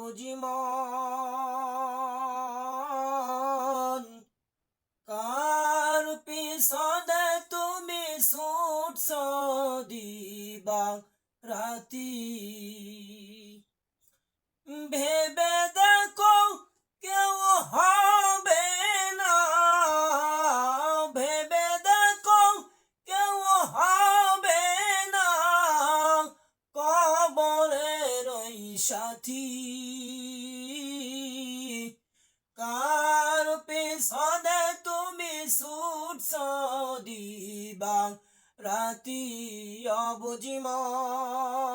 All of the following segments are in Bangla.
বুঝি মন কার পিছনে তুমি ছুটছ দিবা রাতি ভেবে দেখো কেউ হবে না ভেবে দেখো কেউ হবে না কবরের ওই সাথী কার পেছনে তুমি ছুটছ দিবা রাতি অবুঝি মন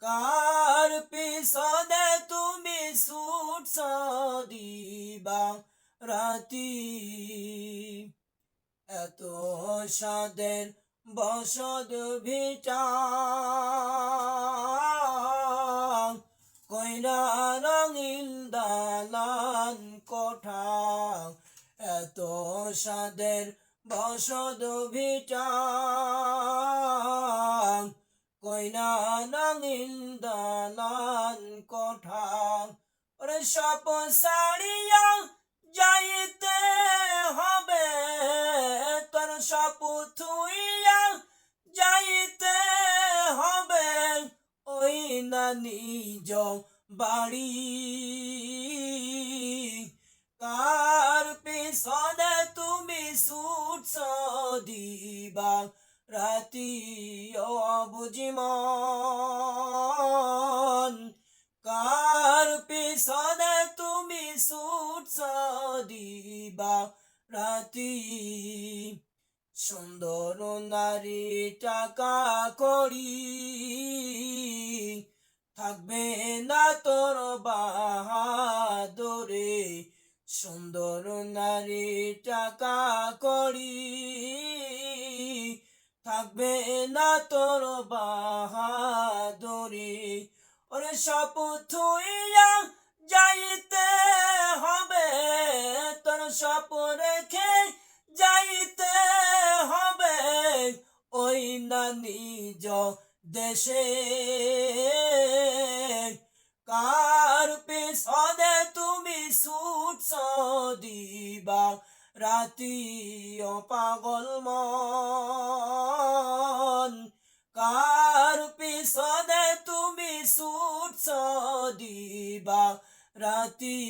কার পিছনে তুমি ছুটছ দিবা রাতি এত সাদের বসত ভিটা কইরা রঙিন দালান কোঠা এত সাদের বসত ভিটা কইনা রঙিন দালান কোঠা ওরে সপ সারিয়া যাইতে হবে তোর সপ থুইয়া যাইতে হবে ওই না নিজ বাড়ি কার পিছনে তুমি ছুটছ দিবা রাতি অবুঝি মন কার পিছনে তুমি ছুটছ দিবা রাতি সুন্দর নারী টাকা করি থাকবে না তোর বাহাদুরে সুন্দর নারী টাকা করি থাকবে না তোর বাহাদুরে ওরে শপথ হইয়া যাইতে হবে তোর সপ রেখে যাইতে হবে ওই না নিজ দেশে কার পেছনে তুমি ছুটছ দিবা রাতি ও পাগল মন কার পিছনে তুমি ছুটছ দিবা রাতি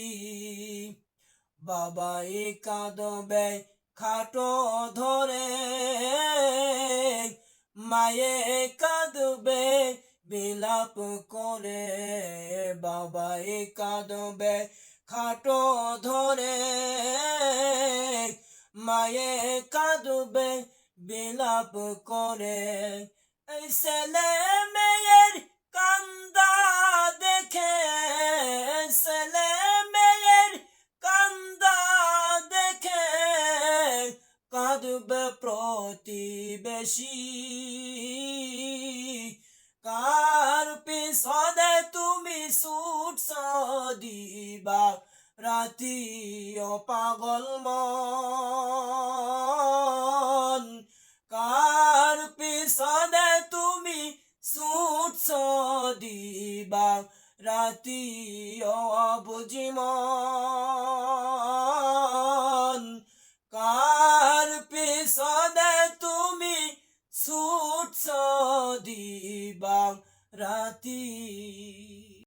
বাবাই কাঁদবে খাটো ধরে মায়ে কাঁদবে বিলাপ করে বাবাই কাঁদবে খাটো ধরে মায়ে কাঁদবে বিলাপ করে এই ছেলে মেয়ের কান্দা দেখে ছেলে মেয়ের কান্দা দেখে কাঁদবে প্রতিবেশী কার পিছনে তুমি ছুটছ দিবা রাতি ও পাগল মন কার পিছনে তুমি ছুটছ দিবা রাতি ও বুঝি মন কার পিছনে তুমি ছুটছ দিবা রাতি।